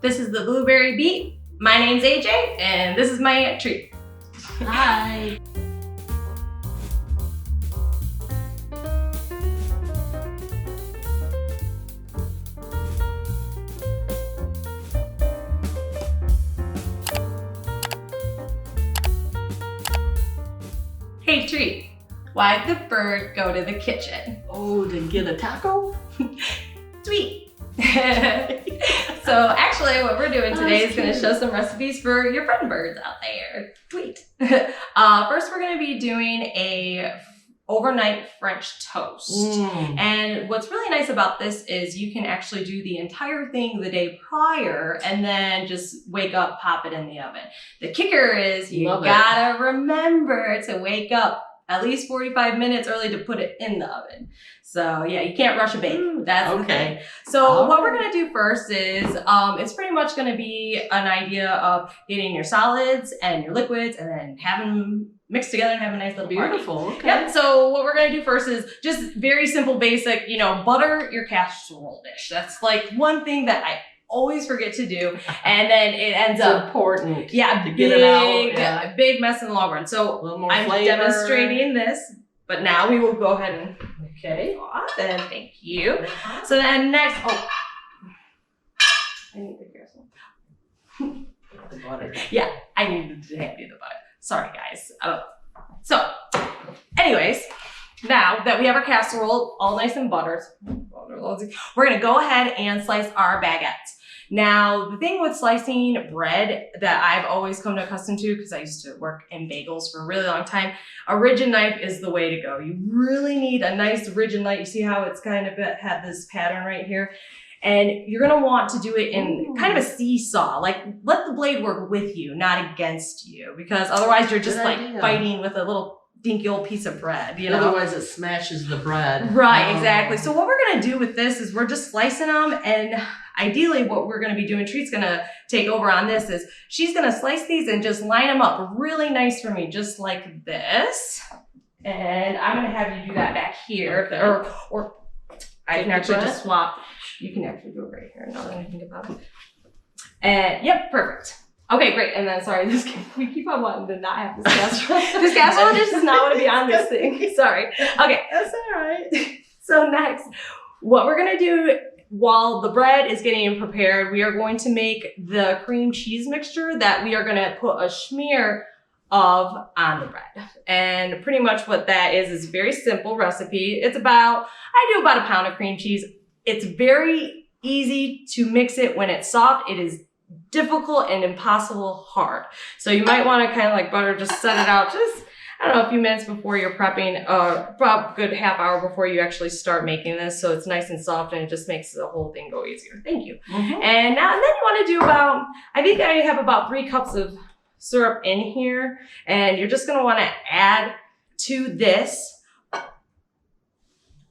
This is the Blueberry Beat. My name's AJ, and this is my Aunt Treat. Hi. Hey Treat, why'd the bird go to the kitchen? Oh, to get a taco? Sweet. So actually what we're doing today is going to show some recipes for your friend birds out there. Sweet. First we're going to be doing a overnight French toast. And what's really nice about this is you can actually do the entire thing the day prior and then just wake up, pop it in the oven. The kicker is you gotta remember to wake up at least 45 minutes early to put it in the oven. So yeah, you can't rush a bake. That's the thing. So what we're gonna do first is, it's pretty much gonna be an idea of getting your solids and your liquids and then having them mixed together and have a nice little party. Beautiful, okay. Yep, so what we're gonna do first is just very simple, basic, butter your casserole dish. That's like one thing that I always forget to do, and then it ends up important. Yeah, to get it out. Yeah. Big mess in the long run. So I'm flavor. demonstrating this, but now we will go ahead and Okay. thank you. So then next, I need the Butter. Yeah, I needed to hand you the butter. Sorry guys. So, anyways, now that we have our casserole all nice and buttered, we're gonna go ahead and slice our baguettes. Now, the thing with slicing bread that I've always come to accustom to, because I used to work in bagels for a really long time, a rigid knife is the way to go. You really need a nice rigid knife. You see how it's kind of had this pattern right here? And you're gonna want to do it in kind of a seesaw, like let the blade work with you, not against you, because otherwise you're just fighting with a little dinky old piece of bread, Otherwise it smashes the bread. Right, exactly. So what we're gonna do with this is we're just slicing them, and ideally what we're gonna be doing, Treat's gonna take over on this, is she's gonna slice these and just line them up really nice for me, just like this. And I'm gonna have you do that back here, or I can actually just swap. You can actually do it right here now that I think about it. And yep, perfect. Okay, great. And then, sorry, we keep on wanting to not have this casserole. This casserole just does not want to be on this thing. Sorry. Okay. That's all right. So next, what we're going to do while the bread is getting prepared, we are going to make the cream cheese mixture that we are going to put a smear of on the bread. And pretty much what that is a very simple recipe. I do about a pound of cream cheese. It's very easy to mix it when it's soft. It is difficult and impossible hard. So you might want to kind of like butter, just set it out just, a few minutes before you're prepping, about a good half hour before you actually start making this. So it's nice and soft and it just makes the whole thing go easier. Thank you. And then you want to do I think I have about 3 cups of syrup in here, and you're just going to want to add to this.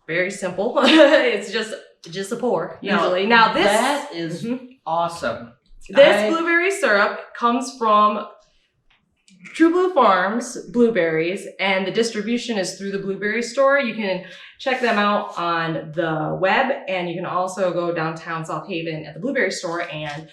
Very simple. It's just a pour usually. Now this that is awesome. This blueberry syrup comes from True Blue Farms blueberries, and the distribution is through the Blueberry Store. You can check them out on the web, and you can also go downtown South Haven at the Blueberry Store and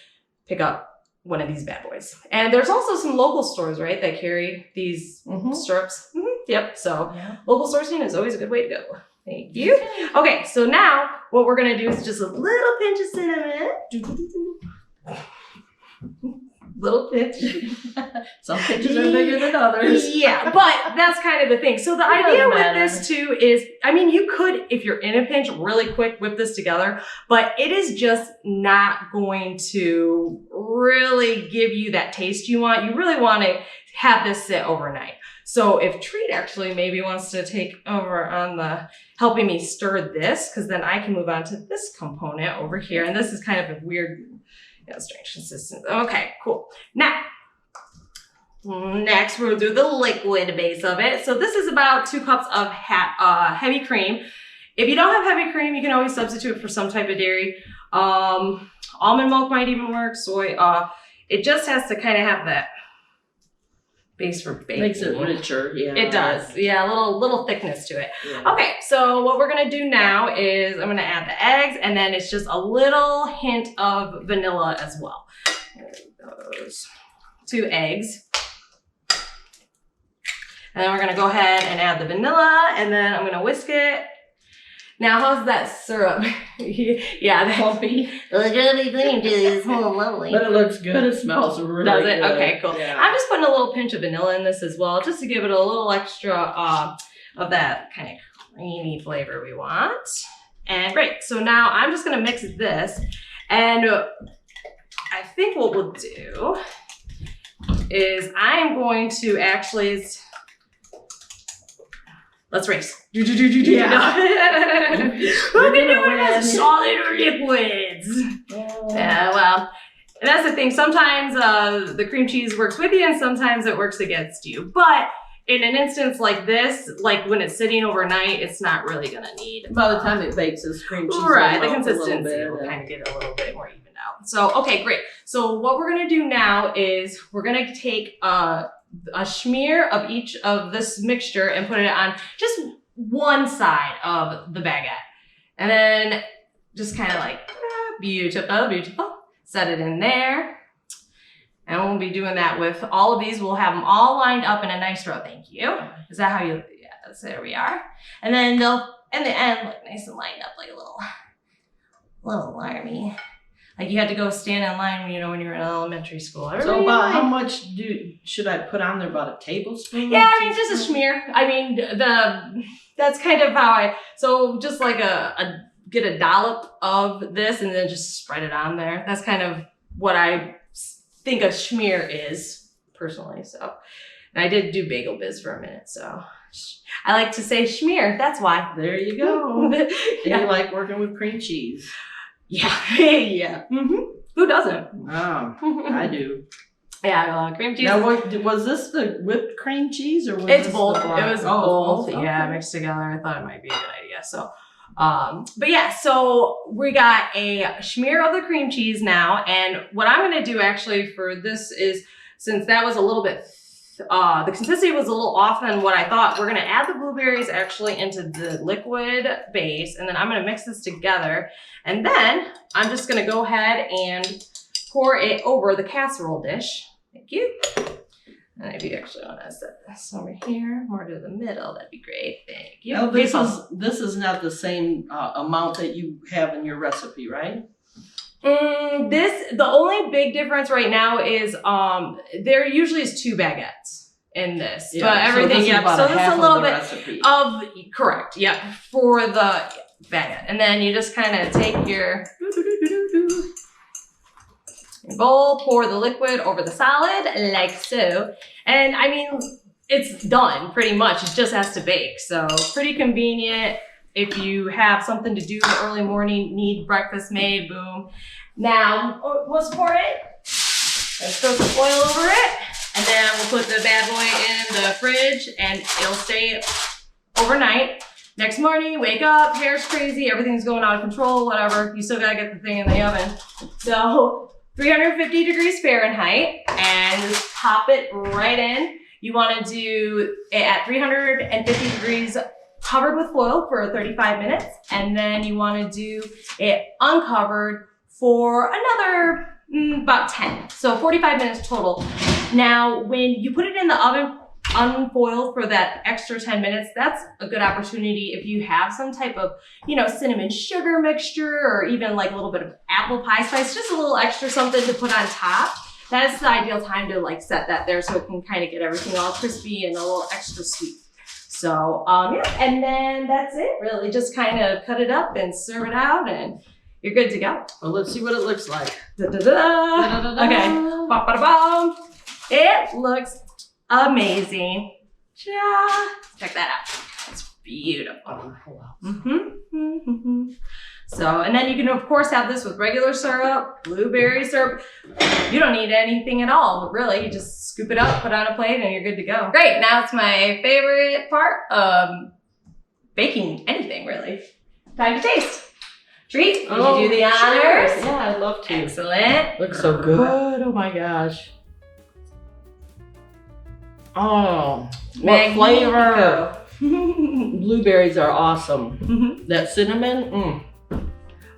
pick up one of these bad boys. And there's also some local stores, right, that carry these syrups. Yep, so local sourcing is always a good way to go. Thank you. Okay, so now what we're gonna do is just a little pinch of cinnamon. Little pinch. Some pinches are bigger than others. Yeah, but that's kind of the thing. So the idea with this too is, you could, if you're in a pinch, really quick whip this together, but it is just not going to really give you that taste you want. You really want to have this sit overnight. So if Treat actually maybe wants to take over on the helping me stir this, because then I can move on to this component over here. And this is kind of a weird, strange consistency. Okay, cool. Now, next we'll do the liquid base of it. So this is about 2 cups of heavy cream. If you don't have heavy cream, you can always substitute for some type of dairy. Almond milk might even work, soy. It just has to kind of have that base for baking. Makes it richer, yeah. It does. Yeah, a little thickness to it. Yeah. Okay, so what we're gonna do now is I'm gonna add the eggs, and then it's just a little hint of vanilla as well. Those 2 eggs. And then we're gonna go ahead and add the vanilla, and then I'm gonna whisk it. Now, how's that syrup? Yeah, that's Pumpy. It's gonna be green cheese. It's lovely. But it looks good. It smells really Does good. it? Okay, cool. Yeah. I'm just putting a little pinch of vanilla in this as well, just to give it a little extra of that kind of creamy flavor we want. And great. So now I'm just gonna mix this, and I think what we'll do is I'm going to actually. Let's race. Yeah. Who can do it as solid or liquids? Yeah, well, and that's the thing. Sometimes the cream cheese works with you and sometimes it works against you. But in an instance like this, like when it's sitting overnight, it's not really gonna need. By the time it bakes, this cream cheese Right, will the melt a little consistency bit, will and- kind of get a little bit more evened out. So, okay, great. So what we're gonna do now is we're gonna take a smear of each of this mixture and put it on just one side of the baguette. And then just kind of like, beautiful, beautiful. Set it in there. And we'll be doing that with all of these. We'll have them all lined up in a nice row. Thank you. Is that how you, yeah, that's, there we are. And then they'll, in the end, look nice and lined up like a little army. Like you had to go stand in line when you were in elementary school. So Everybody about in how line. much should I put on there? About a tablespoon? Yeah, I mean, just a smear. I mean, that's kind of how so just like get a dollop of this and then just spread it on there. That's kind of what I think a smear is, personally. So, and I did do Bagel Biz for a minute, so I like to say smear. That's why. There you go. And Yeah. you like working with cream cheese. Yeah. Yeah. Who doesn't? Oh, I do. Yeah, cream cheese. Now, was this the whipped cream cheese or was It's this both. the It block? was Oh, both. okay. Yeah, mixed together. I thought it might be a good idea. So, but yeah, so we got a smear of the cream cheese now. And what I'm going to do actually for this is, since that was a little bit, the consistency was a little off than what I thought, we're going to add the blueberries actually into the liquid base. And then I'm going to mix this together. And then I'm just going to go ahead and pour it over the casserole dish. Thank you. And if you actually want to set this over here, more to the middle, that'd be great. Thank you. Now, Okay, so- this is not the same amount that you have in your recipe, right? The only big difference right now is there usually is 2 baguettes in this, but everything, so yeah. So this is a little bit recipe. of, correct, yeah, for the baguette. And then you just kind of take your bowl, pour the liquid over the solid, like so. And I mean, it's done pretty much. It just has to bake. So pretty convenient. If you have something to do in the early morning, need breakfast made, boom. Now, let's pour it. Let's throw some oil over it. And then we'll put the bad boy in the fridge and it'll stay overnight. Next morning, wake up, hair's crazy, everything's going out of control, whatever. You still gotta get the thing in the oven. So 350 degrees Fahrenheit and just pop it right in. You wanna do it at 350 degrees covered with foil for 35 minutes. And then you wanna do it uncovered for another about 10. So 45 minutes total. Now, when you put it in the oven, unfoiled for that extra 10 minutes, that's a good opportunity if you have some type of, cinnamon sugar mixture or even like a little bit of apple pie spice, just a little extra something to put on top. That's the ideal time to like set that there so it can kind of get everything all crispy and a little extra sweet. So, yeah, and then that's it really. Just kind of cut it up and serve it out and you're good to go. Well, let's see what it looks like. Da-da-da. Okay, ba-ba-da-bum. It looks amazing. Check that out. It's beautiful. So, and then you can of course have this with regular syrup, blueberry syrup. You don't need anything at all, really. You just scoop it up, put it on a plate, and you're good to go. Great, now it's my favorite part of baking anything, really. Time to taste. Treat, will you do the honors? Sure. Yeah, I'd love to. Excellent. Looks so good. Oh my gosh. Oh, what flavor? Magnifico. Blueberries are awesome. Mhm. That cinnamon,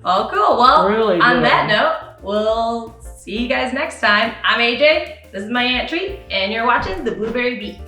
Oh, cool. Well, really on good. that note, we'll see you guys next time. I'm AJ. This is my Aunt Treat, and you're watching The Blueberry Beat.